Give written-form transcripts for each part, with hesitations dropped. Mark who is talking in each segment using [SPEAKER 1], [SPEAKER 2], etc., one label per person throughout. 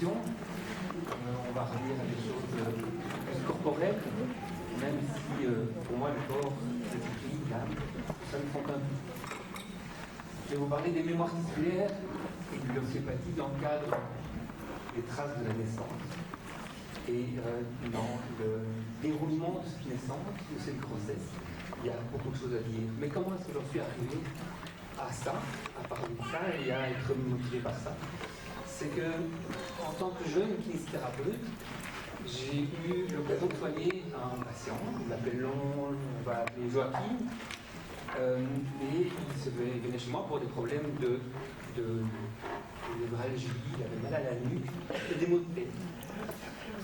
[SPEAKER 1] introduction, on va revenir à des choses plus corporelles, même si pour moi le corps, l'esprit, l'âme, ça ne font qu'un tout. Je vais vous parler des mémoires tissulaires et de l'ostéopathie dans le cadre des traces de la naissance et dans le déroulement de cette naissance, de cette grossesse. Il y a beaucoup de choses à dire. Mais comment est-ce que j'en suis arrivé à ça, à parler de ça et à être motivé par ça? C'est que, en tant que jeune kinésithérapeute, j'ai eu l'occasion de soigner un patient, on va l'appeler Joachim, et il venait chez moi pour des problèmes de névralgie, il avait mal à la nuque et des maux de tête.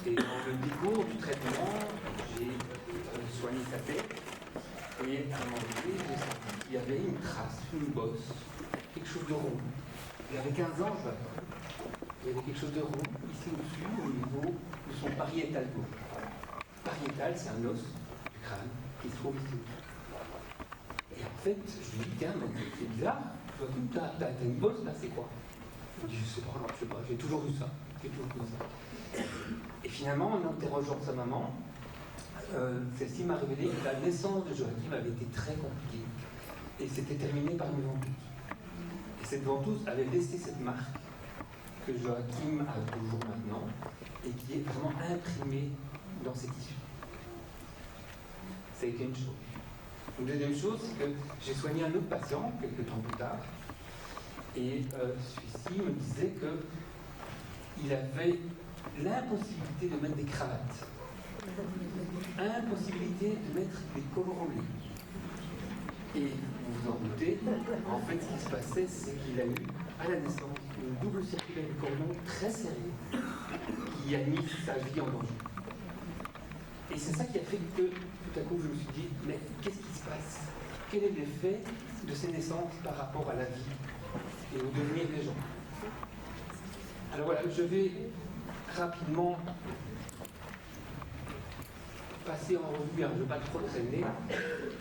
[SPEAKER 1] Et dans le décours du traitement, j'ai soigné sa tête, et à un moment donné, j'ai senti qu'il y avait une trace, une bosse, quelque chose de rond. Il avait 15 ans, je vois. Il y avait quelque chose de rond, ici au-dessus, au niveau de son pariétal gauche. Pariétal, c'est un os du crâne qui se trouve ici au-dessus. Et en fait, je lui dis, tiens, mais c'est bizarre, t'as une bosse là, c'est quoi? Il dit, je sais pas, j'ai toujours vu ça. Et finalement, en interrogeant sa maman, celle-ci m'a révélé que la naissance de Joachim avait été très compliquée. Et c'était terminé par une ventouse. Et cette ventouse avait laissé cette marque que Joachim a toujours maintenant et qui est vraiment imprimée dans ses tissus. Ça a été une chose. Une deuxième chose, c'est que j'ai soigné un autre patient quelques temps plus tard. Et celui-ci me disait qu'il avait l'impossibilité de mettre des cravates. Impossibilité de mettre des cols roulés. Et vous vous en doutez, en fait, ce qui se passait, c'est qu'il a eu, à la naissance, une double circulaire du cordon très serrée qui a mis sa vie en danger. Et c'est ça qui a fait que, tout à coup, je me suis dit, mais qu'est-ce qui se passe? Quel est l'effet de ces naissances par rapport à la vie et au devenir des gens? Alors voilà, je vais rapidement passer en revue, je ne veux pas trop traîner,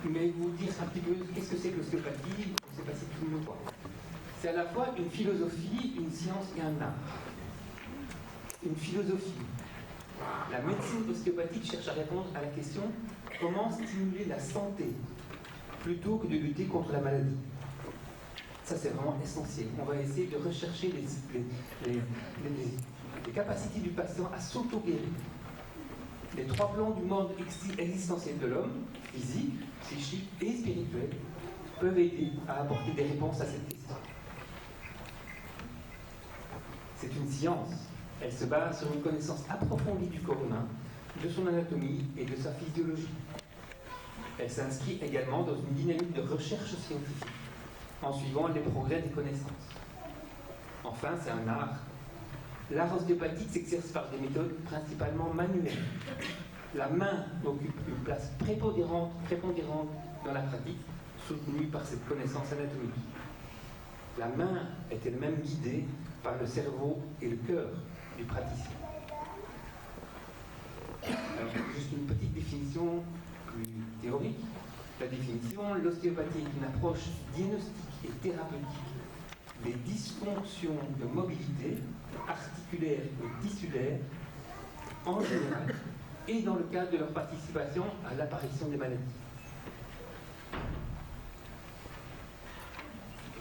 [SPEAKER 1] mais vous dire un petit peu qu'est-ce que c'est que l'ostéopathie, je ne sais pas si tout le monde voit. C'est à la fois une philosophie, une science et un art. Une philosophie. La médecine ostéopathique cherche à répondre à la question comment stimuler la santé plutôt que de lutter contre la maladie. Ça, c'est vraiment essentiel. On va essayer de rechercher les capacités du patient à s'auto-guérir. Les trois plans du monde existentiel de l'homme, physique, psychique et spirituel, peuvent aider à apporter des réponses à cette question. C'est une science. Elle se base sur une connaissance approfondie du corps humain, de son anatomie et de sa physiologie. Elle s'inscrit également dans une dynamique de recherche scientifique, en suivant les progrès des connaissances. Enfin, c'est un art. L'art ostéopathique s'exerce par des méthodes principalement manuelles. La main occupe une place prépondérante dans la pratique, soutenue par cette connaissance anatomique. La main est elle-même guidée par le cerveau et le cœur du praticien. Alors, juste une petite définition plus théorique. La définition, l'ostéopathie est une approche diagnostique et thérapeutique des dysfonctions de mobilité articulaire et tissulaire en général et dans le cadre de leur participation à l'apparition des maladies.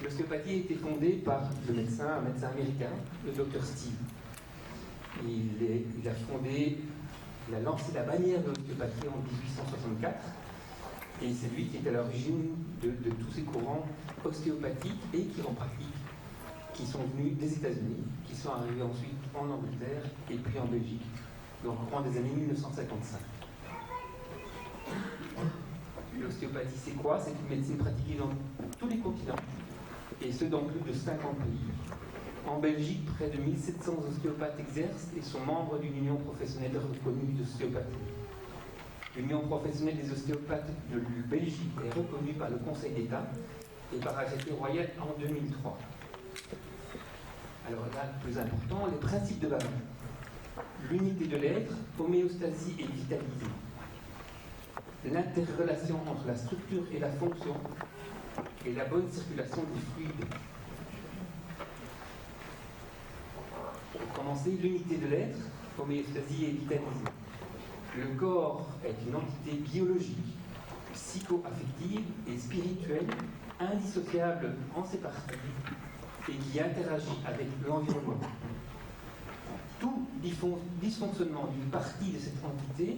[SPEAKER 1] L'ostéopathie a été fondée par un médecin américain, le Dr Steve. Il a lancé la bannière de l'ostéopathie en 1864 et c'est lui qui est à l'origine de tous ces courants ostéopathiques et chiropratiques qui sont venus des États-Unis, qui sont arrivés ensuite en Angleterre et puis en Belgique, donc au cours des années 1955. L'ostéopathie, c'est quoi? C'est une médecine pratiquée dans tous les continents, et ce dans plus de 50 pays. En Belgique, près de 1700 ostéopathes exercent et sont membres d'une union professionnelle reconnue d'ostéopathie. L'Union professionnelle des ostéopathes de Belgique est reconnue par le Conseil d'État et par arrêté royal en 2003. Alors là, le plus important, les principes de base. L'unité de l'être, homéostasie et vitalité. L'interrelation entre la structure et la fonction et la bonne circulation des fluides. Pour commencer, l'unité de l'être, homéostasie et vitalisme. Le corps est une entité biologique, psycho-affective et spirituelle, indissociable en ses parties et qui interagit avec l'environnement. Tout dysfonctionnement d'une partie de cette entité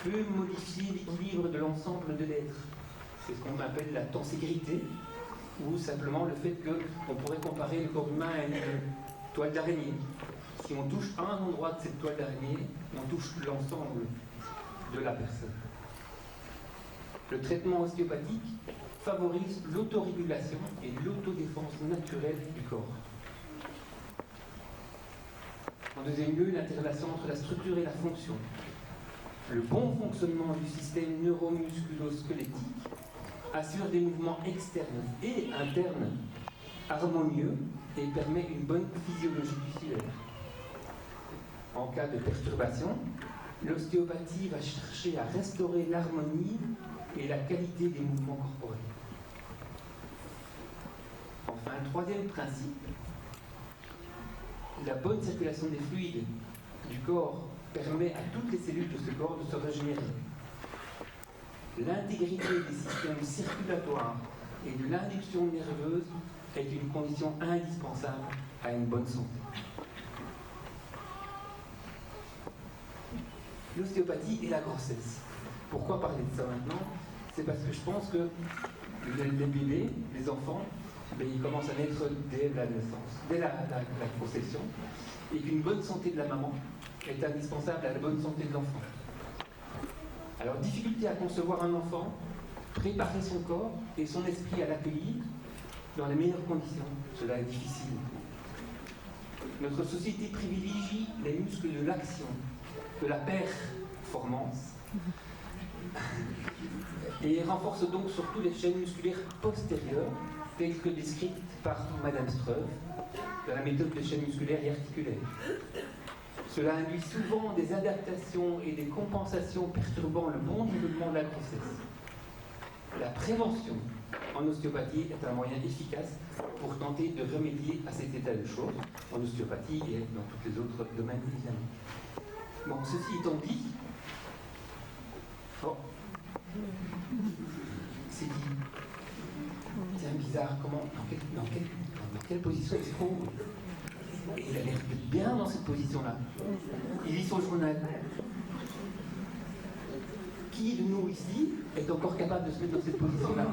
[SPEAKER 1] peut modifier l'équilibre de l'ensemble de l'être. C'est ce qu'on appelle la tenségrité, ou simplement le fait qu'on pourrait comparer le corps humain à une toile d'araignée. Si on touche un endroit de cette toile d'araignée, on touche l'ensemble de la personne. Le traitement ostéopathique favorise l'autorégulation et l'autodéfense naturelle du corps. En deuxième lieu, l'interrelation entre la structure et la fonction. Le bon fonctionnement du système neuromusculo-squelettique assure des mouvements externes et internes harmonieux et permet une bonne physiologie musculaire. En cas de perturbation, l'ostéopathie va chercher à restaurer l'harmonie et la qualité des mouvements corporels. Enfin, un troisième principe, la bonne circulation des fluides du corps permet à toutes les cellules de ce corps de se régénérer. L'intégrité des systèmes circulatoires et de l'induction nerveuse est une condition indispensable à une bonne santé. L'ostéopathie et la grossesse. Pourquoi parler de ça maintenant? C'est parce que je pense que les bébés, les enfants, ils commencent à naître dès la naissance, dès la conception, et qu'une bonne santé de la maman est indispensable à la bonne santé de l'enfant. Alors, difficulté à concevoir un enfant, préparer son corps et son esprit à l'accueillir dans les meilleures conditions, cela est difficile. Notre société privilégie les muscles de l'action, de la performance, et renforce donc surtout les chaînes musculaires postérieures, telles que décrites par Madame Streuve, dans la méthode de chaînes musculaires et articulaires. Cela induit souvent des adaptations et des compensations perturbant le bon développement de la grossesse. La prévention en ostéopathie est un moyen efficace pour tenter de remédier à cet état de choses, en ostéopathie et dans tous les autres domaines évidemment. Bon, ceci étant dit, c'est dit, tiens, bizarre, dans quelle position il se trouve? Et il a l'air d'être bien dans cette position-là. Il lit son journal. Qui de nous ici est encore capable de se mettre dans cette position-là?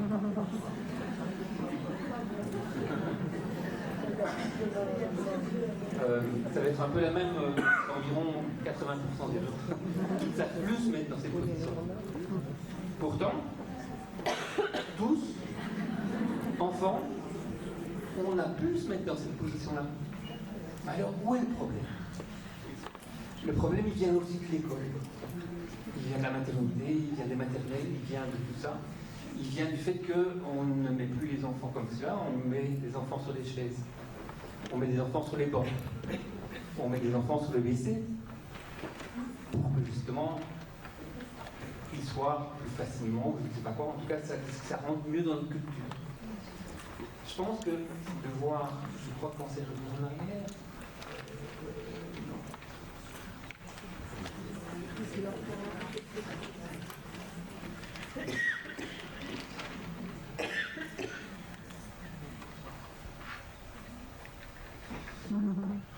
[SPEAKER 1] Ça va être un peu la même, environ 80% des autres qui ne savent plus se mettre dans cette position-là. Pourtant, tous, enfants, on a pu se mettre dans cette position-là. Alors, où est le problème? Le problème, il vient aussi de l'école. Il vient de la maternité, il vient des maternelles, il vient de tout ça. Il vient du fait qu'on ne met plus les enfants comme cela, on met les enfants sur des chaises. On met des enfants sur les bancs. On met des enfants sur le WC pour que justement ils soient plus facilement, je ne sais pas quoi, en tout cas ça rentre mieux dans notre culture. Je pense que de voir, je crois qu'on s'est revenu en arrière.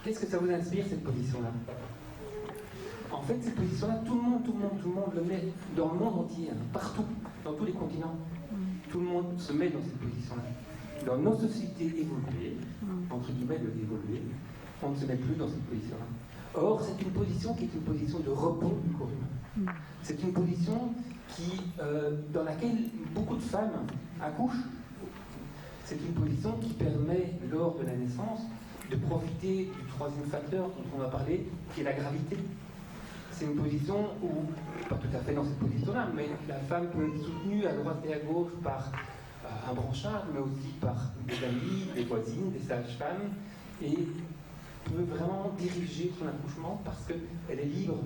[SPEAKER 1] Qu'est-ce que ça vous inspire, cette position-là? En fait, cette position-là, tout le monde le met dans le monde entier, hein, partout, dans tous les continents. Tout le monde se met dans cette position-là. Dans nos sociétés évoluées, entre guillemets évoluées, on ne se met plus dans cette position-là. Or, c'est une position qui est une position de repos du corps humain. C'est une position dans laquelle beaucoup de femmes accouchent. C'est une position qui permet, lors de la naissance, de profiter du troisième facteur dont on va parler, qui est la gravité. C'est une position où, pas tout à fait dans cette position-là, mais la femme peut être soutenue à droite et à gauche par un branchard, mais aussi par des amis, des voisines, des sages-femmes, et peut vraiment diriger son accouchement parce qu'elle est libre.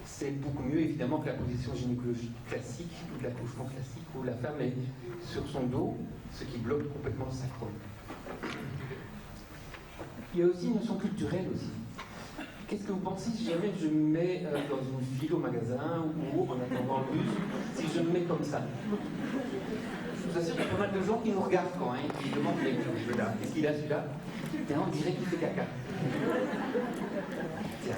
[SPEAKER 1] C'est beaucoup mieux évidemment que la position gynécologique classique, ou de l'accouchement classique, où la femme est sur son dos, ce qui bloque complètement le sacrum. Il y a aussi une notion culturelle aussi. Qu'est-ce que vous pensez si jamais je me mets dans une file au magasin ou en attendant le bus, si je me mets comme ça? Je vous assure qu'il y a pas mal de gens qui nous regardent quand même, qui demandent mais celui-là, qu'est-ce qu'il a celui-là? Tiens, on dirait qu'il fait caca. Tiens,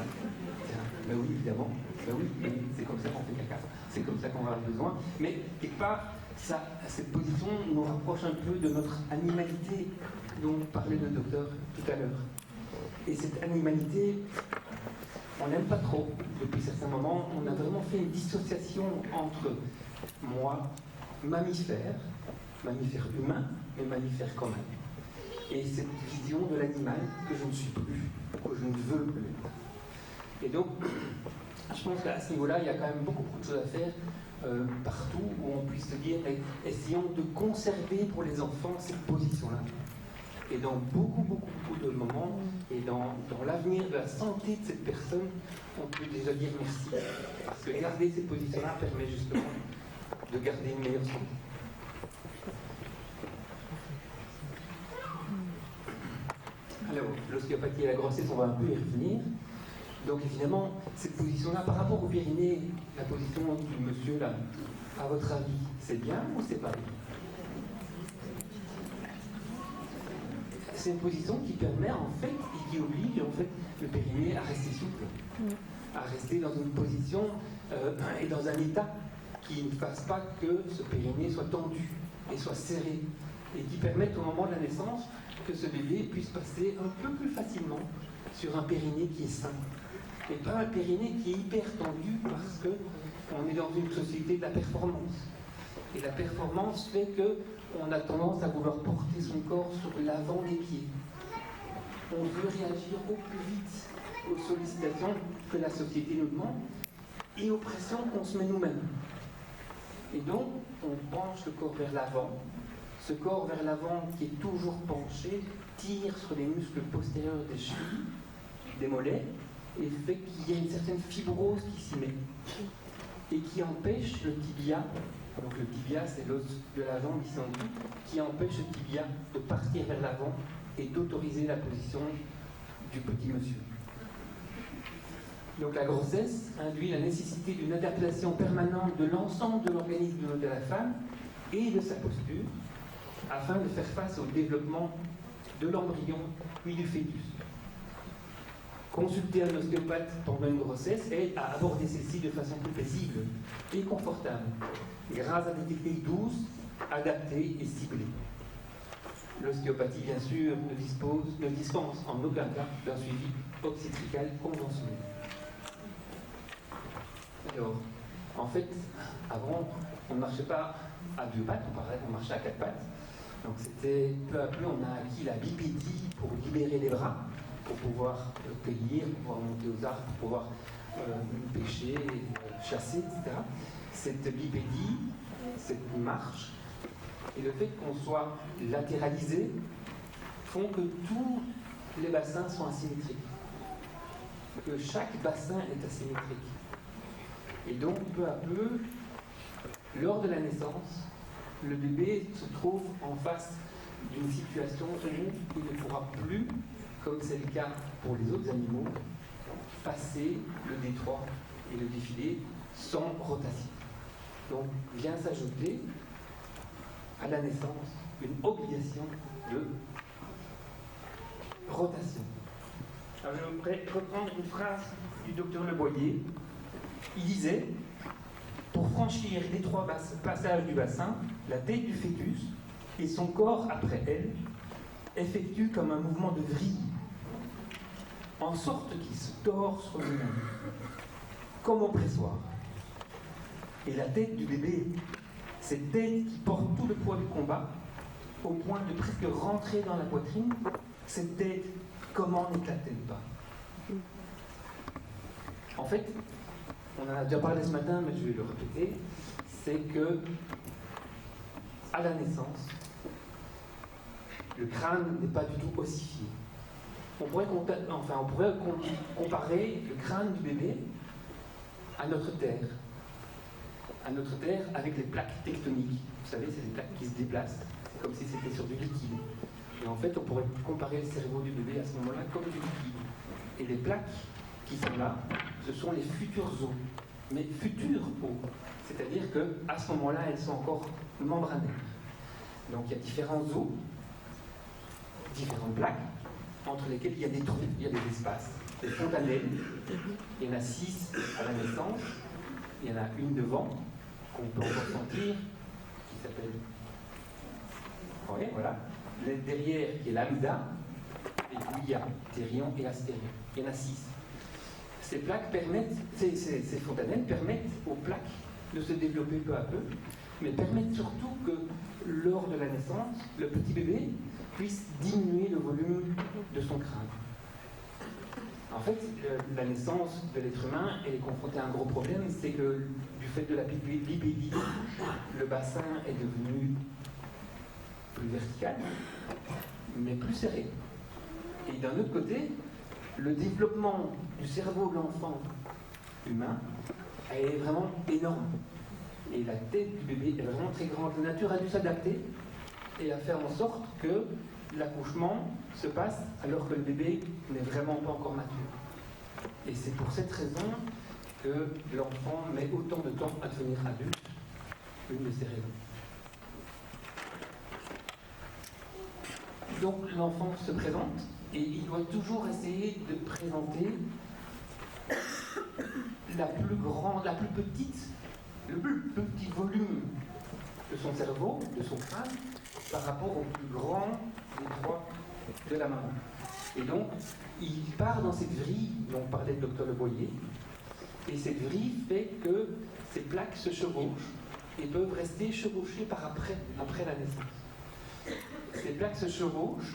[SPEAKER 1] ben oui, évidemment, ben oui, c'est comme ça qu'on fait caca, c'est comme ça qu'on va avoir besoin. Mais quelque part, cette position nous rapproche un peu de notre animalité dont parlait le docteur tout à l'heure. Et cette animalité, on n'aime pas trop. Depuis certains moments, on a vraiment fait une dissociation entre moi, mammifère humain, mais mammifère quand même. Et cette vision de l'animal que je ne suis plus, que je ne veux plus être. Et donc, je pense qu'à ce niveau-là, il y a quand même beaucoup de choses à faire partout où on puisse se dire, essayons de conserver pour les enfants cette position-là. Et dans beaucoup de moments, et dans l'avenir de la santé de cette personne, on peut déjà dire merci. Parce que garder cette position-là permet justement de garder une meilleure santé. Alors, l'ostéopathie et la grossesse, on va un peu y revenir. Donc évidemment, cette position-là, par rapport au périnée, la position du monsieur là, à votre avis, c'est bien ou c'est pas bien? C'est une position qui permet en fait, et qui oblige en fait le périnée à rester souple, à rester dans une position et dans un état qui ne fasse pas que ce périnée soit tendu et soit serré, et qui permette au moment de la naissance que ce bébé puisse passer un peu plus facilement sur un périnée qui est sain. Et pas un périnée qui est hyper tendu parce qu'on est dans une société de la performance. Et la performance fait qu'on a tendance à vouloir porter son corps sur l'avant des pieds. On veut réagir au plus vite aux sollicitations que la société nous demande et aux pressions qu'on se met nous-mêmes. Et donc, on penche le corps vers l'avant. Ce corps vers l'avant qui est toujours penché tire sur les muscles postérieurs des chevilles, des mollets, et fait qu'il y a une certaine fibrose qui s'y met et qui empêche le tibia, donc le tibia c'est l'os de la jambe distendue, qui empêche le tibia de partir vers l'avant et d'autoriser la position du petit monsieur. Donc la grossesse induit la nécessité d'une adaptation permanente de l'ensemble de l'organisme de la femme et de sa posture afin de faire face au développement de l'embryon puis du fœtus. Consulter un ostéopathe pendant une grossesse aide à aborder celle-ci de façon plus paisible et confortable, grâce à des techniques douces, adaptées et ciblées. L'ostéopathie, bien sûr, ne dispense en aucun cas d'un suivi obstétrical conventionnel. Alors, en fait, avant, on ne marchait pas à deux pattes, on marchait à quatre pattes. Donc c'était peu à peu, on a acquis la bipédie pour libérer les bras, pour pouvoir cueillir, pour pouvoir monter aux arbres, pour pouvoir pêcher, chasser, etc. Cette bipédie, cette marche, et le fait qu'on soit latéralisé font que tous les bassins sont asymétriques. Que chaque bassin est asymétrique. Et donc, peu à peu, lors de la naissance, le bébé se trouve en face d'une situation où il ne pourra plus, comme c'est le cas pour les autres animaux, passer le détroit et le défilé sans rotation. Donc vient s'ajouter à la naissance une obligation de rotation. Alors je voudrais reprendre une phrase du docteur Le Boyer. Il disait: pour franchir l'étroit passage du bassin, la tête du fœtus et son corps après elle effectuent comme un mouvement de vrille, en sorte qu'il se tord sur lui-même, comme au pressoir. Et la tête du bébé, cette tête qui porte tout le poids du combat, au point de presque rentrer dans la poitrine, cette tête, comment n'éclate-t-elle pas? En fait, on en a déjà parlé ce matin, mais je vais le répéter, c'est que, à la naissance, le crâne n'est pas du tout ossifié. On pourrait comparer le crâne du bébé à notre Terre. À notre Terre avec les plaques tectoniques. Vous savez, c'est des plaques qui se déplacent, c'est comme si c'était sur du liquide. Et en fait, on pourrait comparer le cerveau du bébé à ce moment-là comme du liquide. Et les plaques qui sont là, ce sont les futurs os. Mais futures os. C'est-à-dire qu'à ce moment-là, elles sont encore membranaires. Donc il y a différents os, différentes plaques, entre lesquelles il y a des trous, il y a des espaces, des fontanelles. Il y en a 6 à la naissance, il y en a une devant, qu'on peut encore sentir, qui s'appelle... Oui, voilà. Derrière, qui est l'amida, et puis il y a thérion et astérion. Il y en a 6. Ces plaques permettent, ces fontanelles permettent aux plaques de se développer peu à peu, mais permettent surtout que lors de la naissance, le petit bébé puisse diminuer le volume de son crâne. En fait, la naissance de l'être humain est confrontée à un gros problème, c'est que du fait de la lipédie, le bassin est devenu plus vertical, mais plus serré. Et d'un autre côté, le développement du cerveau de l'enfant humain est vraiment énorme. Et la tête du bébé est vraiment très grande. La nature a dû s'adapter et a fait en sorte que l'accouchement se passe alors que le bébé n'est vraiment pas encore mature. Et c'est pour cette raison que l'enfant met autant de temps à devenir adulte, une de ces raisons. Donc l'enfant se présente et il doit toujours essayer de présenter la plus petite, le plus petit volume de son cerveau, de son crâne, par rapport au plus grand des trois de la maman. Et donc, il part dans cette vrille dont parlait le docteur Le Boyer, et cette vrille fait que ces plaques se chevauchent et peuvent rester chevauchées par après la naissance. Ces plaques se chevauchent,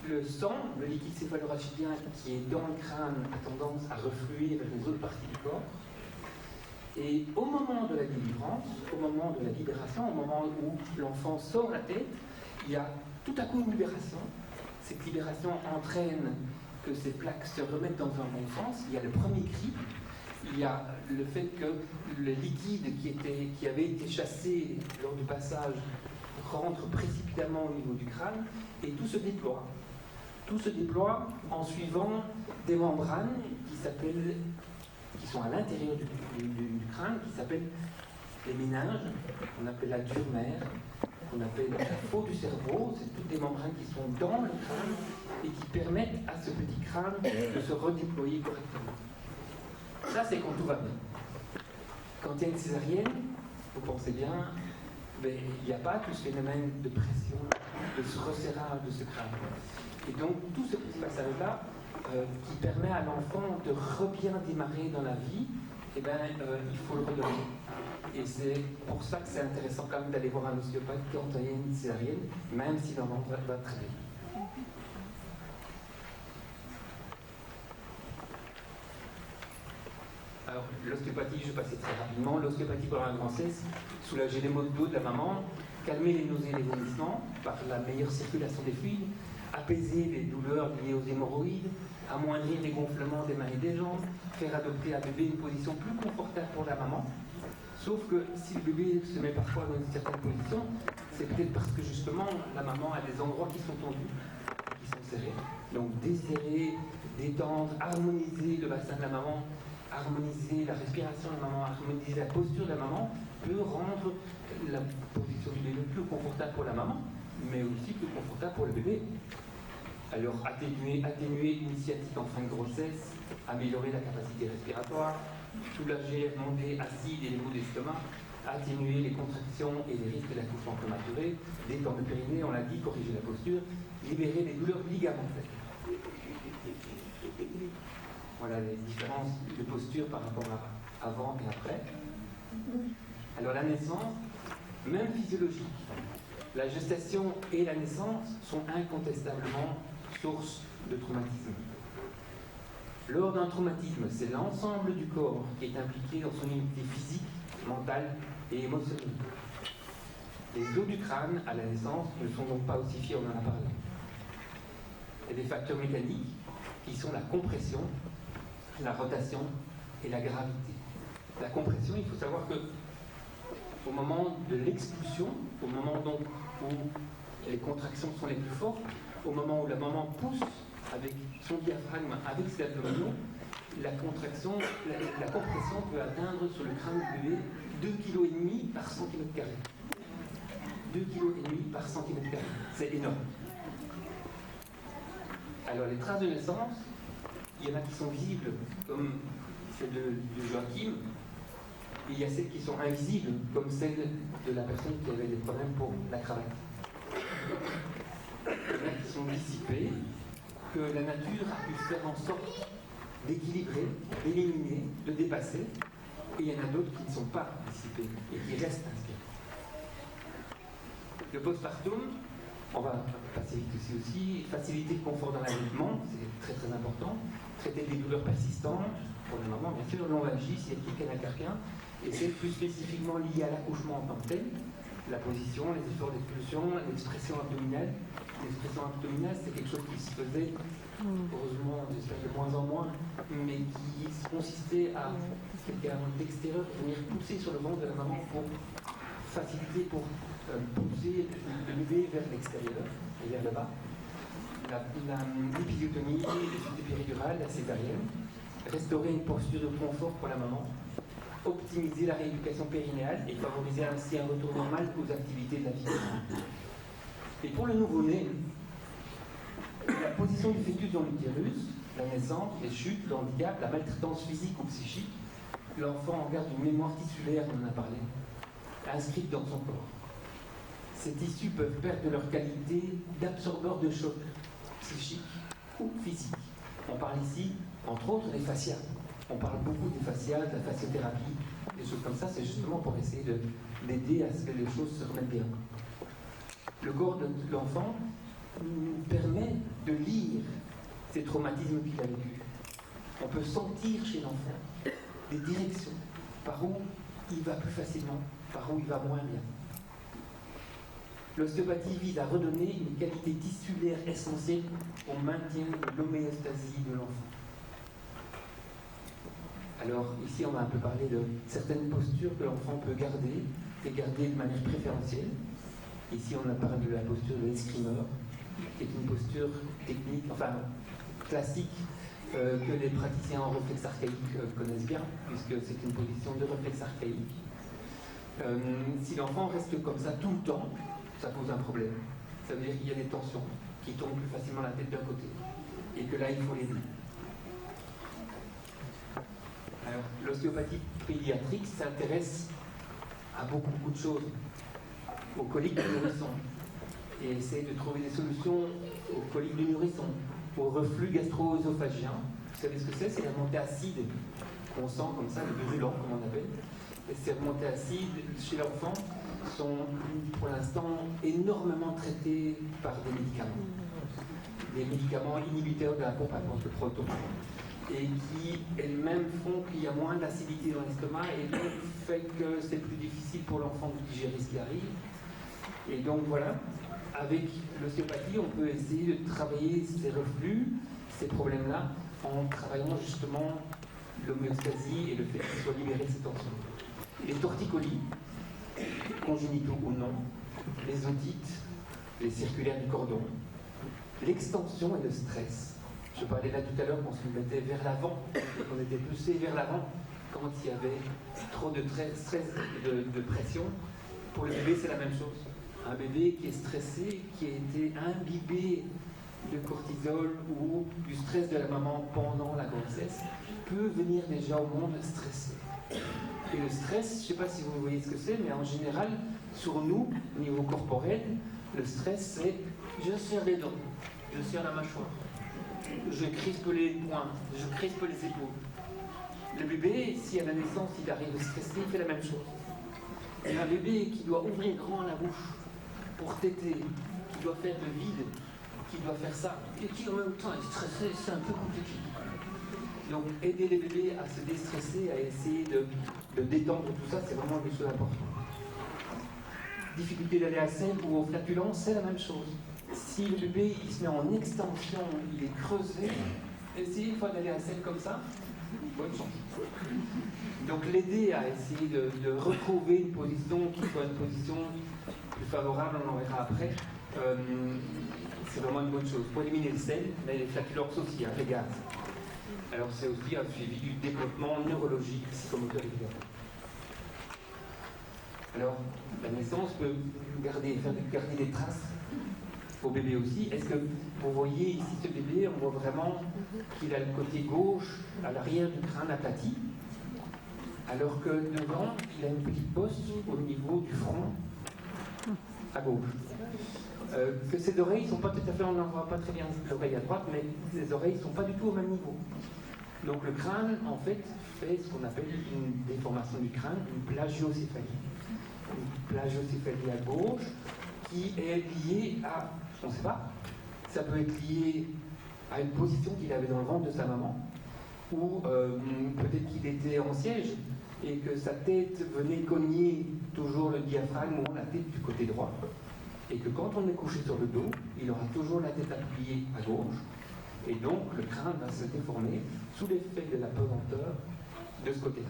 [SPEAKER 1] le sang, le liquide céphalorachidien qui est dans le crâne a tendance à refluer vers les autres parties du corps. Et au moment de la délivrance, au moment de la libération, au moment où l'enfant sort la tête, il y a tout à coup une libération. Cette libération entraîne que ces plaques se remettent dans un bon sens. Il y a le premier cri, il y a le fait que le liquide qui avait été chassé lors du passage rentre précipitamment au niveau du crâne et tout se déploie. Tout se déploie en suivant des membranes qui sont à l'intérieur du crâne, qui s'appellent les méninges, qu'on appelle la dure mère, qu'on appelle la peau du cerveau. C'est toutes des membranes qui sont dans le crâne et qui permettent à ce petit crâne de se redéployer correctement. Ça, c'est quand tout va bien. Quand il y a une césarienne, vous pensez bien, mais il n'y a pas tout ce phénomène de pression, de ce resserrage de ce crâne. Et donc, tout ce petit passage-là, qui permet à l'enfant de bien démarrer dans la vie, eh ben, il faut le redonner. Et c'est pour ça que c'est intéressant quand même d'aller voir un ostéopathe quand il y a une césarienne, même si l'enfant va très bien. Alors, l'ostéopathie, je vais passer très rapidement. L'ostéopathie pour la grossesse, soulager les maux de dos de la maman, calmer les nausées et les vomissements par la meilleure circulation des fluides, apaiser les douleurs liées aux hémorroïdes, amoindrir les gonflements des mains et des jambes, faire adopter à bébé une position plus confortable pour la maman. Sauf que si le bébé se met parfois dans une certaine position, c'est peut-être parce que justement la maman a des endroits qui sont tendus, qui sont serrés. Donc desserrer, détendre, harmoniser le bassin de la maman, harmoniser la respiration de la maman, harmoniser la posture de la maman peut rendre la position du bébé plus confortable pour la maman, mais aussi plus confortable pour le bébé. Alors atténuer une sciatique en fin de grossesse, améliorer la capacité respiratoire, soulager, remonter acide et les maux d'estomac, atténuer les contractions et les risques d'accouchement prématuré, détendre le périnée, on l'a dit, corriger la posture, libérer les douleurs ligamentaires. Voilà les différences de posture par rapport à avant et après. Alors la naissance, même physiologique, la gestation et la naissance sont incontestablement source de traumatisme. Lors d'un traumatisme, c'est l'ensemble du corps qui est impliqué dans son unité physique, mentale et émotionnelle. Les os du crâne à la naissance ne sont donc pas ossifiés, on en a parlé. Il y a des facteurs mécaniques qui sont la compression, la rotation et la gravité. La compression, il faut savoir que au moment de l'expulsion, au moment donc où les contractions sont les plus fortes, au moment où la maman pousse avec son diaphragme, avec ses abdominaux, la compression peut atteindre sur le crâne du bébé 2,5 kg par centimètre carré. 2,5 kg par centimètre carré. C'est énorme. Alors les traces de naissance, il y en a qui sont visibles, comme celle de Joachim, et il y a celles qui sont invisibles, comme celle de la personne qui avait des problèmes pour la cravate. Il y en a qui sont dissipées, que la nature a pu faire en sorte d'équilibrer, d'éliminer, de dépasser, et il y en a d'autres qui ne sont pas dissipées et qui restent inscrites. Le postpartum, on va passer vite aussi, faciliter le confort dans l'allaitement, c'est très très important, traiter des douleurs persistantes, pour la maman bien sûr, lombalgie, sciatique, anacardienne, et c'est plus spécifiquement lié à l'accouchement en tant que tel, la position, les efforts d'expulsion, l'expression abdominale. L'expression abdominale, c'est quelque chose qui se faisait, heureusement, j'espère de moins en moins, mais qui consistait à quelqu'un d'extérieur venir pousser sur le ventre de la maman pour faciliter, pour pousser le bébé vers l'extérieur et vers le bas. L'épisiotomie, les chutes péridurales, la césarienne, restaurer une posture de confort pour la maman, optimiser la rééducation périnéale et favoriser ainsi un retour normal aux activités de la vie. Et pour le nouveau-né, la position du fœtus dans l'utérus, la naissance, les chutes, le handicap, la maltraitance physique ou psychique, l'enfant en garde une mémoire tissulaire, on en a parlé, inscrite dans son corps. Ces tissus peuvent perdre leur qualité d'absorbeur de choc psychique ou physique. On parle ici, entre autres, des fascias. On parle beaucoup des fascias, de la fasciothérapie, des choses comme ça, c'est justement pour essayer d'aider à ce que les choses se remettent bien. Le corps de l'enfant nous permet de lire ces traumatismes qu'il a vécus. On peut sentir chez l'enfant des directions, par où il va plus facilement, par où il va moins bien. L'ostéopathie vise à redonner une qualité tissulaire essentielle au maintien de l'homéostasie de l'enfant. Alors ici on va un peu parler de certaines postures que l'enfant peut garder, et garder de manière préférentielle. Ici on a parlé de la posture de l'escrimeur, qui est une posture technique, enfin classique, que les praticiens en réflexe archaïque connaissent bien, puisque c'est une position de réflexe archaïque. Si l'enfant reste comme ça tout le temps, ça pose un problème. Ça veut dire qu'il y a des tensions, qu'il tourne plus facilement la tête d'un côté, et que là il faut l'aider. Alors, l'ostéopathie pédiatrique s'intéresse à beaucoup de choses, aux coliques du nourrisson, et essaie de trouver des solutions aux coliques du nourrisson, au reflux gastro-œsophagien. Vous savez ce que c'est? C'est la montée acide qu'on sent comme ça, le brûlant, comme on appelle. Et ces remontées acides chez l'enfant sont pour l'instant énormément traitées par des médicaments. Des médicaments inhibiteurs de la pompe à proton, et qui elles-mêmes font qu'il y a moins d'acidité dans l'estomac et donc fait que c'est plus difficile pour l'enfant de digérer ce qui arrive. Et donc voilà, avec l'ostéopathie, on peut essayer de travailler ces reflux, ces problèmes-là, en travaillant justement l'homéostasie et le fait qu'il soit libéré de ces tensions. Les torticolis, congénitaux ou non, les otites, les circulaires du cordon, l'extension et le stress. Je parlais là tout à l'heure qu'on se mettait vers l'avant, qu'on était poussé vers l'avant quand il y avait trop de stress, de pression. Pour le bébé, c'est la même chose. Un bébé qui est stressé, qui a été imbibé de cortisol ou du stress de la maman pendant la grossesse, peut venir déjà au monde stressé. Et le stress, je ne sais pas si vous voyez ce que c'est, mais en général, sur nous, au niveau corporel, le stress, c'est je serre les dents, je serre la mâchoire, je crispe les poings, je crispe les épaules. Le bébé, si à la naissance il arrive stressé, il fait la même chose. Et un bébé qui doit ouvrir grand la bouche pour téter, qui doit faire le vide, qui doit faire ça, et qui en même temps est stressé, c'est un peu compliqué. Donc aider les bébés à se déstresser, à essayer de détendre tout ça, c'est vraiment quelque chose d'important. Difficulté d'aller à sec ou aux flatulences, c'est la même chose. Si le bébé il se met en extension, il est creusé, essayez une fois d'aller à sec comme ça, bonne chance. Donc l'aider à essayer de retrouver une position qui soit une position plus favorable, on en verra après, c'est vraiment une bonne chose. Pour éliminer le sel, mais les flatulences aussi, hein, les gaz. Alors c'est aussi un suivi du développement neurologique, psychomoteur évidemment. Alors, la naissance peut garder des traces au bébé aussi. Est-ce que vous voyez ici ce bébé, on voit vraiment qu'il a le côté gauche à l'arrière du crâne aplati, alors que devant, il a une petite bosse au niveau du front à gauche. Que ses oreilles ne sont pas tout à fait, on n'en voit pas très bien l'oreille à droite, mais ses oreilles ne sont pas du tout au même niveau. Donc le crâne, en fait, fait ce qu'on appelle une déformation du crâne, une plagiocéphalie. Une plagiocéphalie à gauche qui est liée à, on ne sait pas, ça peut être lié à une position qu'il avait dans le ventre de sa maman, ou peut-être qu'il était en siège et que sa tête venait cogner toujours le diaphragme ou la tête du côté droit, et que quand on est couché sur le dos, il aura toujours la tête appuyée à gauche, et donc le crâne va se déformer sous l'effet de la pesanteur de ce côté-là.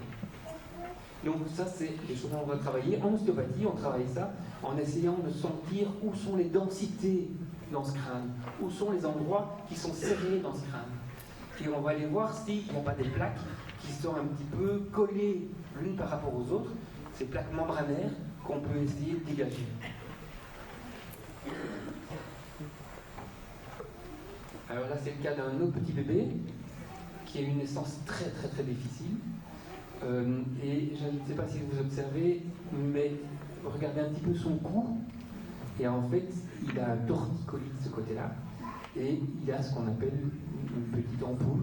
[SPEAKER 1] Donc ça, c'est les choses qu'on va travailler. En ostéopathie, on travaille ça en essayant de sentir où sont les densités dans ce crâne, où sont les endroits qui sont serrés dans ce crâne. Et on va aller voir s'il n'y a pas des plaques qui sont un petit peu collées l'une par rapport aux autres, ces plaques membranaires qu'on peut essayer de dégager. Alors là, c'est le cas d'un autre petit bébé qui a eu une naissance très très très difficile. Et je ne sais pas si vous observez, mais regardez un petit peu son cou. Et en fait, il a un torticolis de ce côté-là. Et il a ce qu'on appelle une petite ampoule.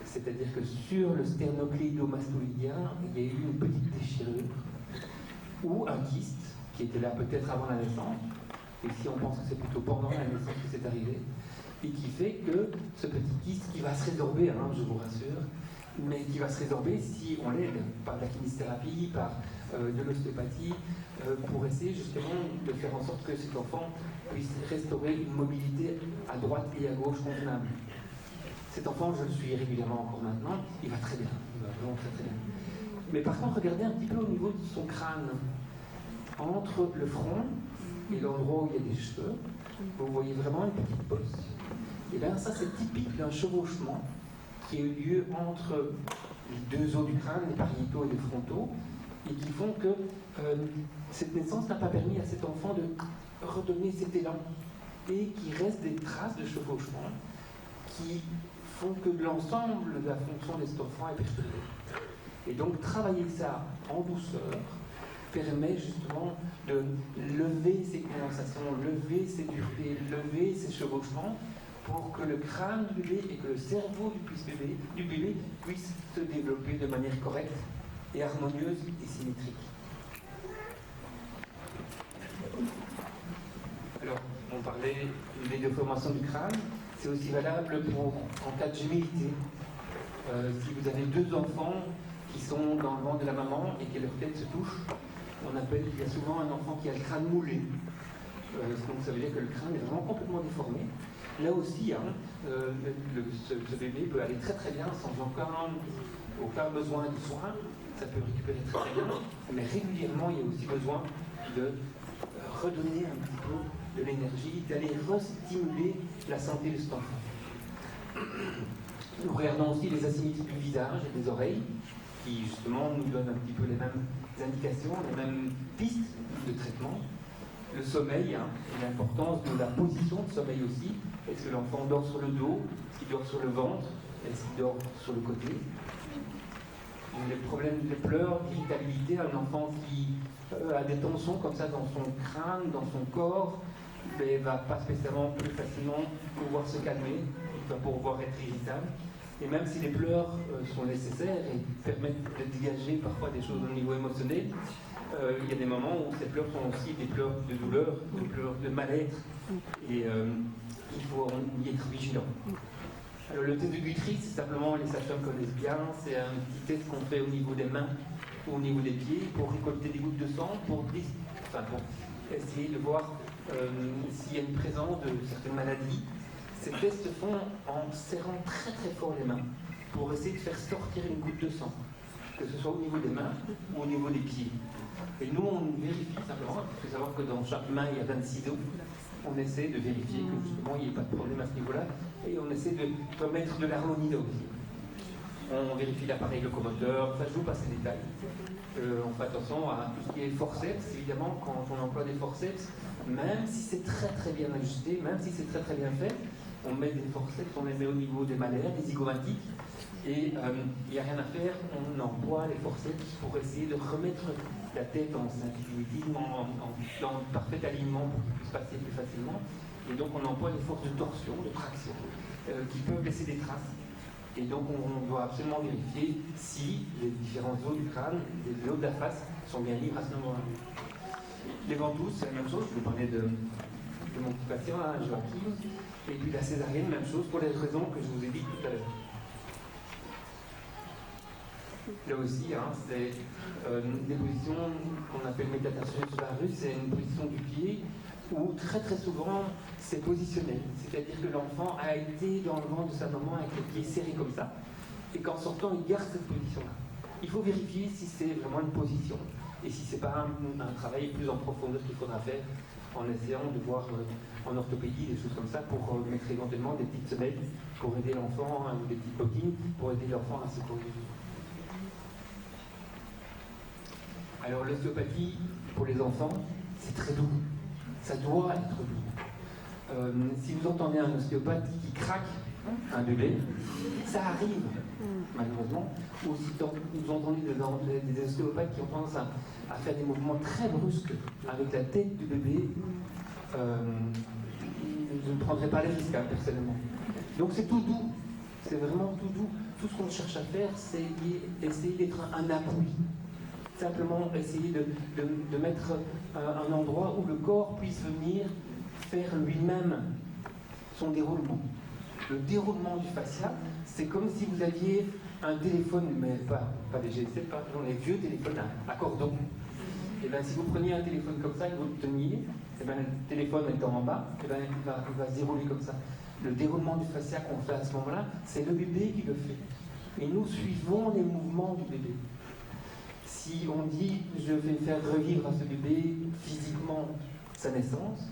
[SPEAKER 1] C'est-à-dire que sur le sternocléidomastoïdien, il y a eu une petite déchirure ou un kyste qui était là peut-être avant la naissance. Et si on pense que c'est plutôt pendant la naissance que c'est arrivé. Et qui fait que ce petit kyste qui va se résorber, hein, je vous rassure, mais qui va se résorber si on l'aide par de la kinésithérapie, par de l'ostéopathie, pour essayer justement de faire en sorte que cet enfant puisse restaurer une mobilité à droite et à gauche convenable. Cet enfant, je le suis régulièrement encore maintenant, il va très bien, il va vraiment très très bien. Mais par contre, regardez un petit peu au niveau de son crâne, entre le front et l'endroit où il y a des cheveux, vous voyez vraiment une petite bosse. Et bien ça, c'est typique d'un chevauchement qui a eu lieu entre les deux os du crâne, les pariétaux et les frontaux, et qui font que cette naissance n'a pas permis à cet enfant de redonner cet élan, et qu'il reste des traces de chevauchement qui font que l'ensemble de la fonction de cet enfant est perturbée. Et donc travailler ça en douceur permet justement de lever ces condensations, lever ces duretés, lever ces chevauchements, pour que le crâne du bébé et que le cerveau du bébé puissent se développer de manière correcte et harmonieuse et symétrique. Alors, on parlait des déformations du crâne, c'est aussi valable en cas de gémilité. Si vous avez deux enfants qui sont dans le ventre de la maman et que leur tête se touche, on appelle, il y a souvent un enfant qui a le crâne moulé. Donc ça veut dire que le crâne est vraiment complètement déformé. Là aussi, hein, ce bébé peut aller très très bien sans aucun besoin de soins. Ça peut récupérer très très bien, mais régulièrement il y a aussi besoin de redonner un petit peu de l'énergie, d'aller restimuler la santé de cet enfant. Nous regardons aussi les asymétries du visage et des oreilles, qui justement nous donnent un petit peu les mêmes indications, les mêmes pistes de traitement. Le sommeil, hein, et l'importance de la position de sommeil aussi. Est-ce que l'enfant dort sur le dos? Est-ce qu'il dort sur le ventre? Est-ce qu'il dort sur le côté? Les problèmes de pleurs, d'irritabilité, un enfant qui a des tensions comme ça dans son crâne, dans son corps, ne va pas spécialement plus facilement pouvoir se calmer, il va pouvoir être irritable. Et même si les pleurs sont nécessaires et permettent de dégager parfois des choses au niveau émotionnel, il y a des moments où ces pleurs sont aussi des pleurs de douleur, des pleurs de mal-être, et il faut y être vigilant. Alors le test de Guthrie, c'est simplement, les sages-femmes connaissent bien, c'est un petit test qu'on fait au niveau des mains ou au niveau des pieds pour récolter des gouttes de sang, pour essayer de voir s'il y a une présence de certaines maladies. Ces tests se font en serrant très très fort les mains pour essayer de faire sortir une goutte de sang, que ce soit au niveau des mains ou au niveau des pieds. Et nous, on vérifie simplement, il faut savoir que dans chaque main, il y a 26 os, on essaie de vérifier que justement il n'y ait pas de problème à ce niveau-là, et on essaie de remettre de l'harmonie là aussi. On vérifie l'appareil locomoteur, ça je vous passe les détails. On fait attention à tout ce qui est forceps, évidemment, quand on emploie des forceps, même si c'est très très bien ajusté, même si c'est très très bien fait, on met des forceps, on les met au niveau des malaires, des zygomatiques, et il n'y a rien à faire, on emploie les forceps pour essayer de remettre la tête en synchronisme, dans parfait alignement pour qu'il puisse passer plus facilement. Et donc on emploie des forces de torsion, de traction, qui peuvent laisser des traces. Et donc on doit absolument vérifier si les différents os du crâne, les os de la face, sont bien libres à ce moment-là. Les ventouses, c'est la même chose, je vous parlais de mon petit patient, là, Joachim. Et puis la césarienne, même chose, pour les raisons que je vous ai dites tout à l'heure. Là aussi, c'est des positions qu'on appelle métatarsus varus, c'est une position du pied où très très souvent c'est positionnel. C'est-à-dire que l'enfant a été dans le ventre de sa maman avec les pieds serrés comme ça, et qu'en sortant, il garde cette position-là. Il faut vérifier si c'est vraiment une position, et si c'est pas un travail plus en profondeur qu'il faudra faire, en essayant de voir en orthopédie des choses comme ça, pour mettre éventuellement des petites semelles pour aider l'enfant, ou des petites coquines pour aider l'enfant à se corriger. Alors l'ostéopathie pour les enfants, c'est très doux. Ça doit être doux. Si vous entendez un ostéopathe qui craque un bébé, ça arrive, malheureusement. Ou si vous entendez des ostéopathes qui ont tendance à faire des mouvements très brusques avec la tête du bébé, je ne prendrai pas les risques, personnellement. Donc c'est tout doux. C'est vraiment tout doux. Tout ce qu'on cherche à faire, c'est essayer d'être un appui. Simplement essayer de mettre un endroit où le corps puisse venir faire lui-même son déroulement. Le déroulement du fascia, c'est comme si vous aviez un téléphone, mais pas des GSM, pardon, les vieux téléphones à cordon. Et bien si vous preniez un téléphone comme ça et vous le teniez, et bien, le téléphone étant en bas, et bien, il va se dérouler comme ça. Le déroulement du fascia qu'on fait à ce moment-là, c'est le bébé qui le fait. Et nous suivons les mouvements du bébé. Si on dit je vais faire revivre à ce bébé physiquement sa naissance,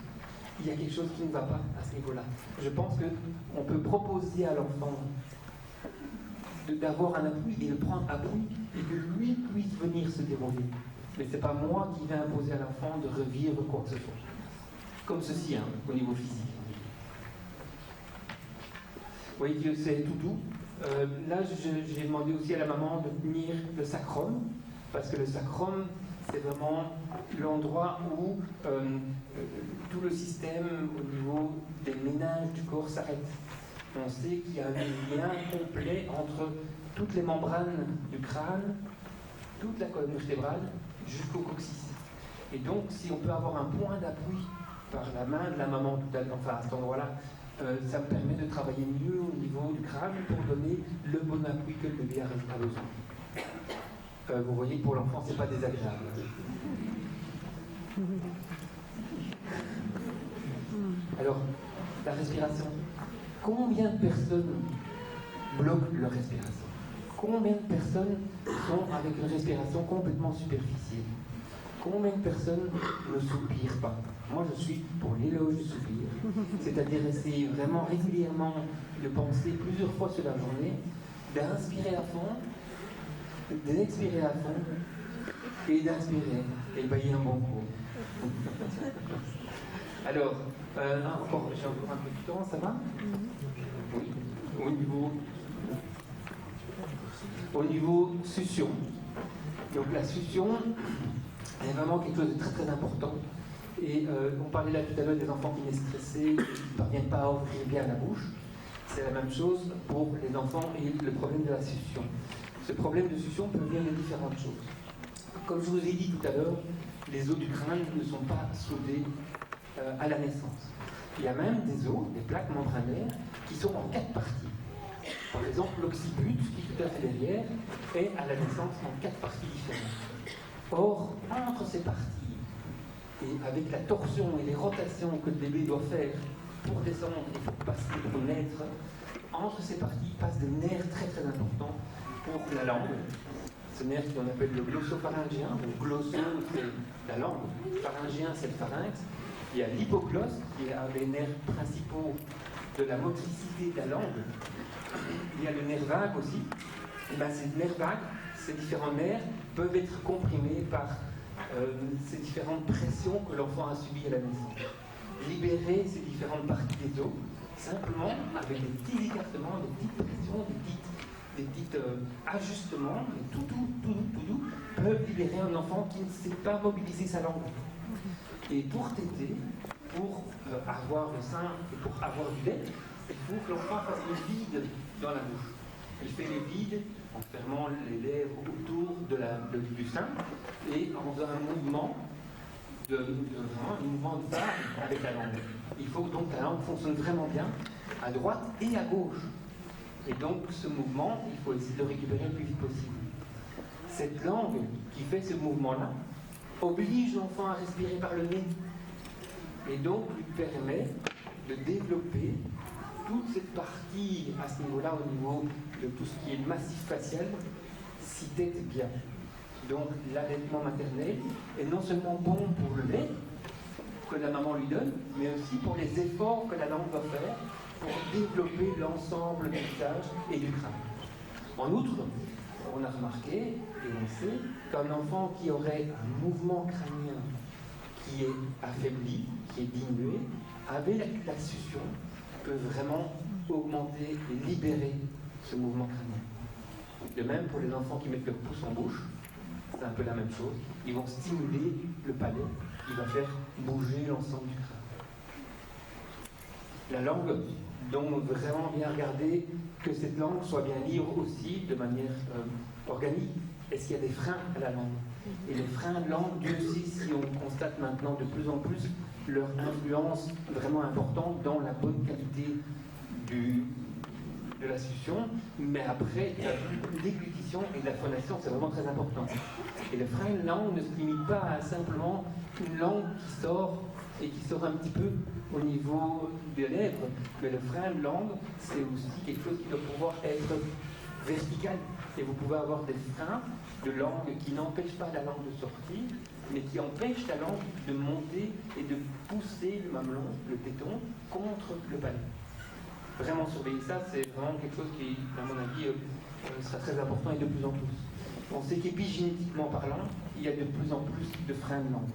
[SPEAKER 1] il y a quelque chose qui ne va pas à ce niveau-là. Je pense qu'on peut proposer à l'enfant d'avoir un appui et de prendre appui et que lui puisse venir se dérouler. Mais ce n'est pas moi qui vais imposer à l'enfant de revivre quoi que ce soit. Comme ceci, au niveau physique. Vous voyez que c'est tout doux. Là, j'ai demandé aussi à la maman de tenir le sacrum. Parce que le sacrum, c'est vraiment l'endroit où tout le système au niveau des méninges du corps s'arrête. On sait qu'il y a un lien complet entre toutes les membranes du crâne, toute la colonne vertébrale, jusqu'au coccyx. Et donc, si on peut avoir un point d'appui par la main de la maman, enfin à cet endroit-là, ça me permet de travailler mieux au niveau du crâne pour donner le bon appui que le bébé a besoin. Vous voyez que pour l'enfant, c'est pas désagréable. Alors, la respiration. Combien de personnes bloquent leur respiration? Combien de personnes sont avec une respiration complètement superficielle? Combien de personnes ne soupirent pas? Moi, je suis pour l'éloge du soupir. C'est-à-dire essayer vraiment régulièrement de penser plusieurs fois sur la journée, d'inspirer à fond, d'expirer à fond et d'inspirer et bailler un bon coup. Alors, j'ai encore un peu de temps, ça va? Oui. Au niveau succion. Donc la succion est vraiment quelque chose de très très important. Et on parlait là tout à l'heure des enfants qui naissent stressés, qui ne parviennent pas à ouvrir bien la bouche. C'est la même chose pour les enfants et le problème de la succion. Ce problème de succion peut venir de différentes choses. Comme je vous ai dit tout à l'heure, les os du crâne ne sont pas soudés à la naissance. Il y a même des os, des plaques membranaires, qui sont en 4 parties. Par exemple, l'occiput, qui est tout à fait derrière, est à la naissance en 4 parties différentes. Or, entre ces parties, et avec la torsion et les rotations que le bébé doit faire pour descendre et pour passer, pour naître, entre ces parties passent des nerfs très très importants pour la langue. Ce nerf qu'on appelle le glossopharyngien, donc glosso c'est la langue, pharyngien c'est le pharynx, Il y a l'hypoglosse, qui est un des nerfs principaux de la motricité de la langue. Il y a le nerf vague aussi. Et bien, ces nerfs vagues, ces différents nerfs, peuvent être comprimés par ces différentes pressions que l'enfant a subies à la naissance. Libérer ces différentes parties des os, simplement avec des petits écartements, des petites pressions, des petits ajustements, et tout doux, peuvent libérer un enfant qui ne sait pas mobiliser sa langue. Et pour téter, pour avoir le sein et pour avoir du lait, il faut que l'enfant fasse le vide dans la bouche. Il fait le vide en fermant les lèvres autour du sein et en faisant un mouvement de vague avec la langue. Il faut donc que la langue fonctionne vraiment bien à droite et à gauche. Et donc ce mouvement, il faut essayer de le récupérer le plus vite possible. Cette langue qui fait ce mouvement-là oblige l'enfant à respirer par le nez et donc lui permet de développer toute cette partie à ce niveau-là, au niveau de tout ce qui est massif facial, s'y tête bien. Donc l'allaitement maternel est non seulement bon pour le lait que la maman lui donne, mais aussi pour les efforts que la langue va faire pour développer l'ensemble du visage et du crâne. En outre, on a remarqué, et on sait, qu'un enfant qui aurait un mouvement crânien qui est affaibli, qui est diminué, avec la succion, peut vraiment augmenter et libérer ce mouvement crânien. De même pour les enfants qui mettent leur pouce en bouche, c'est un peu la même chose. Ils vont stimuler le palais, qui va faire bouger l'ensemble du crâne. La langue, donc vraiment bien regarder que cette langue soit bien libre aussi de manière organique. Est-ce qu'il y a des freins à la langue? Et les freins de langue, Dieu sait si on constate maintenant de plus en plus leur influence vraiment importante dans la bonne qualité de la succion, mais après, la déglutition et la phonation, c'est vraiment très important. Et le frein de langue ne se limite pas à simplement une langue qui sort et qui sort un petit peu au niveau des lèvres, mais le frein de langue, c'est aussi quelque chose qui doit pouvoir être vertical. Et vous pouvez avoir des freins de langue qui n'empêchent pas la langue de sortir, mais qui empêchent la langue de monter et de pousser le mamelon, le téton, contre le palais. Vraiment surveiller ça, c'est vraiment quelque chose qui, à mon avis, sera très important et de plus en plus. On sait qu'épigénétiquement parlant, il y a de plus en plus de freins de langue.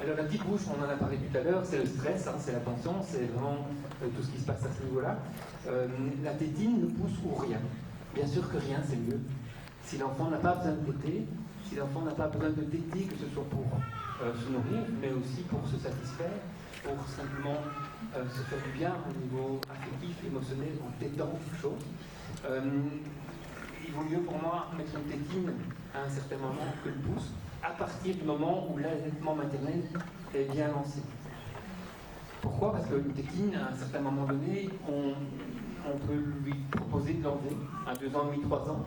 [SPEAKER 1] Alors la petite bouche, on en a parlé tout à l'heure, c'est le stress, c'est la tension, c'est vraiment tout ce qui se passe à ce niveau-là. La tétine ne pousse ou rien. Bien sûr que rien, c'est mieux. Si l'enfant n'a pas besoin de téter, si l'enfant n'a pas besoin de téter, que ce soit pour se nourrir, mais aussi pour se satisfaire, pour simplement se faire du bien au niveau affectif, émotionnel, en tétant quelque chose. Il vaut mieux pour moi mettre une tétine à un certain moment que le pouce, à partir du moment où l'allaitement maternel est bien lancé. Pourquoi? Parce qu'une tétine, à un certain moment donné, on peut lui proposer de l'enlever à 2 ans et demi, 3 ans,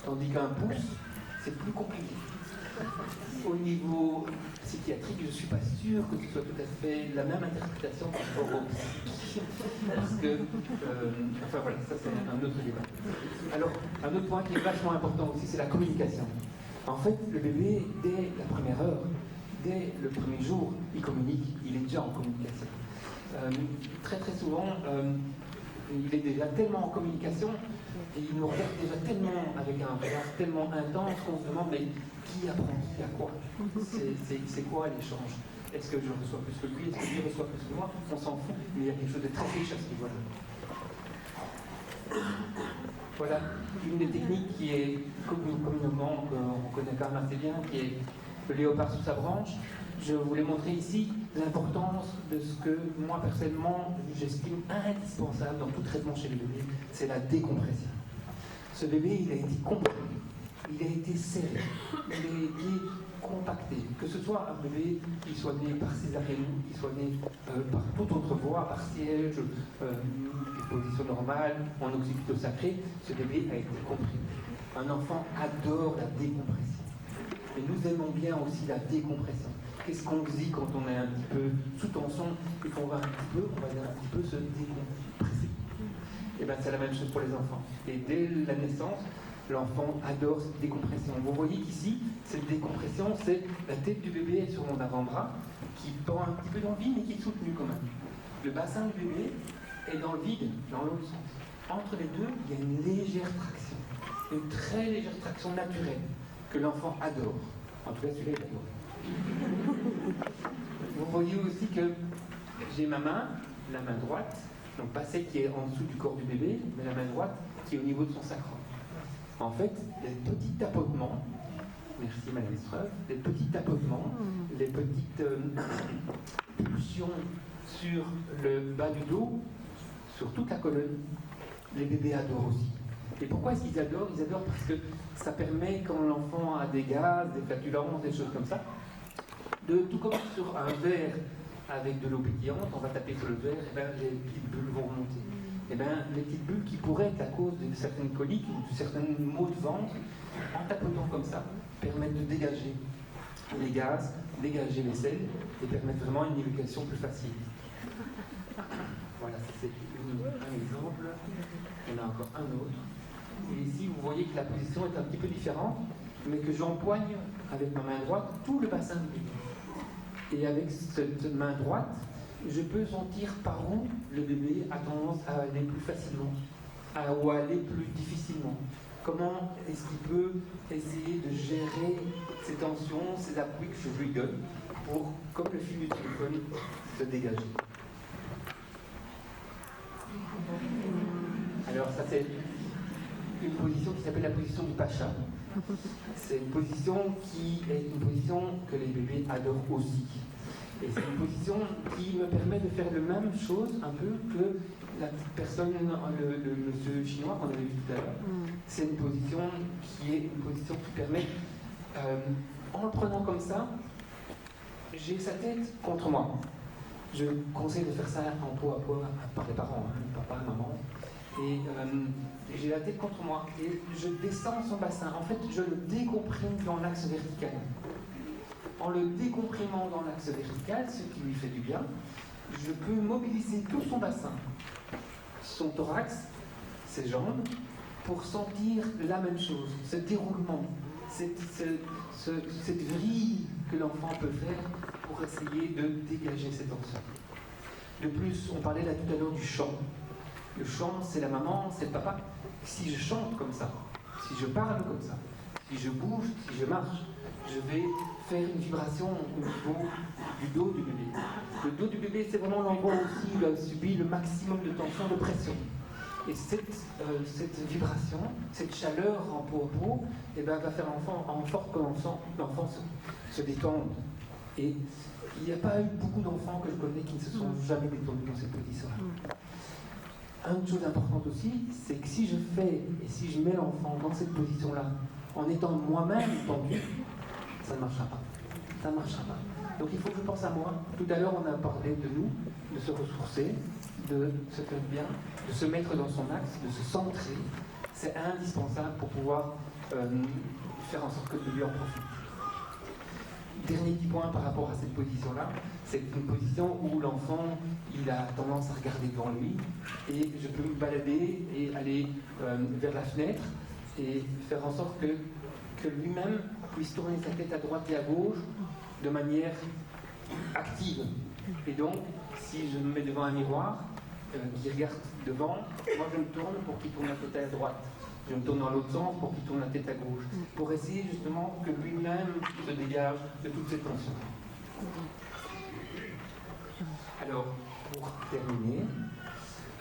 [SPEAKER 1] tandis qu'un pouce, c'est plus compliqué. Au niveau psychiatrique, je ne suis pas sûr que ce soit tout à fait la même interprétation par rapport au psy. Parce que, enfin voilà, ça c'est un autre débat. Alors, un autre point qui est vachement important aussi, c'est la communication. En fait, le bébé, dès la première heure, dès le premier jour, il communique, il est déjà en communication. Très très souvent, il est déjà tellement en communication et il nous regarde déjà tellement avec un regard tellement intense qu'on se demande mais qui apprend qui à quoi? C'est quoi l'échange? Est-ce que je reçois plus que lui? Est-ce que lui reçoit plus que moi? On s'en fout, mais il y a quelque chose de très riche à ce niveau-là. Voilà une des techniques qui est communément, qu'on connaît quand même assez bien, qui est le léopard sous sa branche. Je voulais montrer ici l'importance de ce que moi personnellement j'estime indispensable dans tout traitement chez le bébé, c'est la décompression. Ce bébé, il a été comprimé, il a été serré, il a été compacté. Que ce soit un bébé qui soit né par césarienne, qui soit né par toute autre voie, par siège, position normale, en occipito sacré, ce bébé a été comprimé. Un enfant adore la décompression. Et nous aimons bien aussi la décompression. Qu'est-ce qu'on dit quand on est un petit peu sous tension et qu'on va un petit peu se décompresser? Et bien c'est la même chose pour les enfants. Et dès la naissance, l'enfant adore cette décompression. Vous voyez qu'ici, cette décompression, c'est la tête du bébé sur mon avant-bras, qui pend un petit peu dans le vide, mais qui est soutenu quand même. Le bassin du bébé est dans le vide, dans l'autre sens. Entre les deux, il y a une légère traction, une très légère traction naturelle, que l'enfant adore. En tout cas, celui-là, il adore. Vous voyez aussi que j'ai ma main, la main droite, donc pas celle qui est en dessous du corps du bébé, mais la main droite qui est au niveau de son sacrum. En fait, les petits tapotements, merci Madame Estreuve, les petits tapotements, les petites pulsions sur le bas du dos, sur toute la colonne, les bébés adorent aussi. Et pourquoi est-ce qu'ils adorent? Ils adorent parce que ça permet, quand l'enfant a des gaz, des flatulences, des choses comme ça, de tout comme sur un verre avec de l'eau pétillante, on va taper sur le verre, et bien les petites bulles vont remonter. Et bien les petites bulles qui pourraient être à cause de certaines coliques ou de certains maux de ventre, en tapotant comme ça, permettent de dégager les gaz, dégager les selles et permettre vraiment une éducation plus facile. Voilà, c'est un exemple. Il y en a encore un autre. Et ici, vous voyez que la position est un petit peu différente, mais que j'empoigne avec ma main droite tout le bassin du bébé. Et avec cette main droite, je peux sentir par où le bébé a tendance à aller plus facilement ou à aller plus difficilement. Comment est-ce qu'il peut essayer de gérer ses tensions, ses appuis que je lui donne pour, comme le fil du téléphone, se dégager. Alors ça c'est une position qui s'appelle la position du pacha. C'est une position qui est une position que les bébés adorent aussi. Et c'est une position qui me permet de faire la même chose un peu que la petite personne, le monsieur chinois qu'on avait vu tout à l'heure. C'est une position qui permet, en le prenant comme ça, j'ai sa tête contre moi. Je conseille de faire ça en peau à peau par les parents, papa, maman. Et j'ai la tête contre moi et je descends son bassin. En fait, je le décomprime dans l'axe vertical. En le décomprimant dans l'axe vertical, ce qui lui fait du bien, je peux mobiliser tout son bassin, son thorax, ses jambes, pour sentir la même chose, ce déroulement, cette vrille que l'enfant peut faire pour essayer de dégager ses tensions. De plus, on parlait là tout à l'heure du chant. Le chant, c'est la maman, c'est le papa. Si je chante comme ça, si je parle comme ça, si je bouge, si je marche, je vais faire une vibration au niveau du dos du bébé. Le dos du bébé, c'est vraiment l'endroit aussi où il a subi le maximum de tension, de pression. Et cette vibration, cette chaleur en peau à peau, eh ben, va faire en sorte que l'enfant se détende. Et il n'y a pas eu beaucoup d'enfants que je connais qui ne se sont jamais détendus dans cette position-là. Une chose importante aussi, c'est que si je fais et si je mets l'enfant dans cette position-là, en étant moi-même tendu, ça ne marchera pas. Ça ne marchera pas. Donc il faut que je pense à moi. Tout à l'heure, on a parlé de nous, de se ressourcer, de se faire bien, de se mettre dans son axe, de se centrer. C'est indispensable pour pouvoir faire en sorte que le bébé en profite. Dernier petit point par rapport à cette position-là, c'est une position où l'enfant il a tendance à regarder devant lui et je peux me balader et aller vers la fenêtre et faire en sorte que lui-même puisse tourner sa tête à droite et à gauche de manière active. Et donc, si je me mets devant un miroir qui regarde devant, moi je me tourne pour qu'il tourne la tête à droite. Je me tourne dans l'autre sens pour qu'il tourne la tête à gauche. Pour essayer justement que lui-même se dégage de toutes ces tensions. Alors, pour terminer,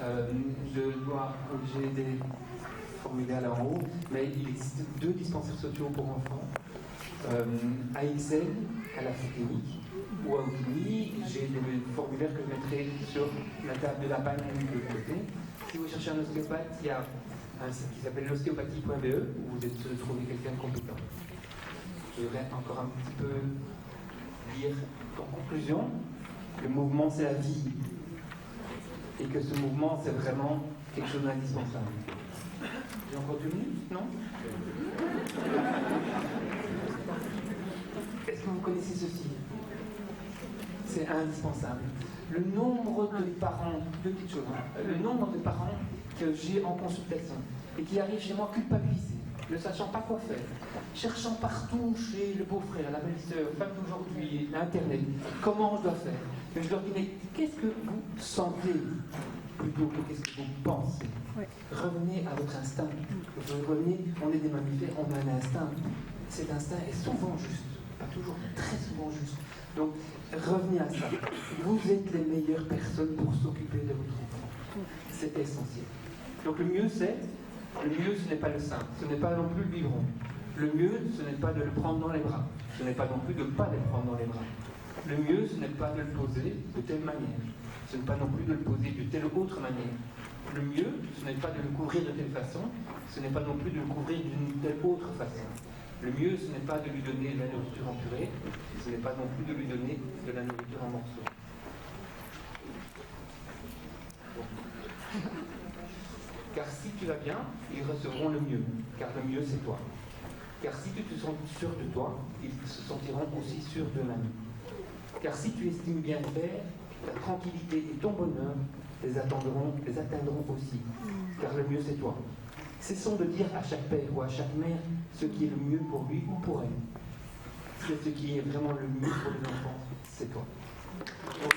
[SPEAKER 1] je dois corriger des formulaires là en haut, mais il existe 2 dispensaires sociaux pour enfants. À Ixelles, à la Fouquénique, ou à Otigny, j'ai des formulaires que je mettrai sur la table de la panne de l'autre côté. Si vous cherchez un ostéopathe, il y a un site qui s'appelle l'ostéopathie.be où vous êtes trouver quelqu'un de compétent. Je voudrais encore un petit peu dire en conclusion, le mouvement c'est la vie et que ce mouvement c'est vraiment quelque chose d'indispensable. J'ai encore 2 minutes, non? Est-ce que vous connaissez ceci? C'est indispensable. Le nombre de parents, 2 petites choses, le nombre de parents que j'ai en consultation et qui arrivent chez moi culpabilisés ne sachant pas quoi faire, cherchant partout chez le beau-frère, la belle-sœur, femme d'aujourd'hui, l'Internet, comment on doit faire. Mais je leur dis, mais qu'est-ce que vous sentez plutôt que qu'est-ce que vous pensez? Revenez à votre instinct. Revenez, on est des mammifères, on a un instinct. Cet instinct est souvent juste, pas toujours, mais très souvent juste. Donc, revenez à ça. Vous êtes les meilleures personnes pour s'occuper de votre enfant. C'est essentiel. Donc, le mieux, ce n'est pas le sein, ce n'est pas non plus le biberon. Le mieux, ce n'est pas de le prendre dans les bras. Ce n'est pas non plus de ne pas le prendre dans les bras. Le mieux, ce n'est pas de le poser de telle manière. Ce n'est pas non plus de le poser de telle autre manière. Le mieux, ce n'est pas de le couvrir de telle façon. Ce n'est pas non plus de le couvrir d'une telle autre façon. Le mieux, ce n'est pas de lui donner de la nourriture en purée. Ce n'est pas non plus de lui donner de la nourriture en morceaux. Bon. Car si tu vas bien, ils recevront le mieux. Car le mieux, c'est toi. Car si tu te sens sûr de toi, ils se sentiront aussi sûrs d'eux-mêmes. Car si tu estimes bien faire, ta tranquillité et ton bonheur les atteindront aussi. Car le mieux, c'est toi. Cessons de dire à chaque père ou à chaque mère ce qui est le mieux pour lui ou pour elle. Ce qui est vraiment le mieux pour les enfants, c'est toi. Donc,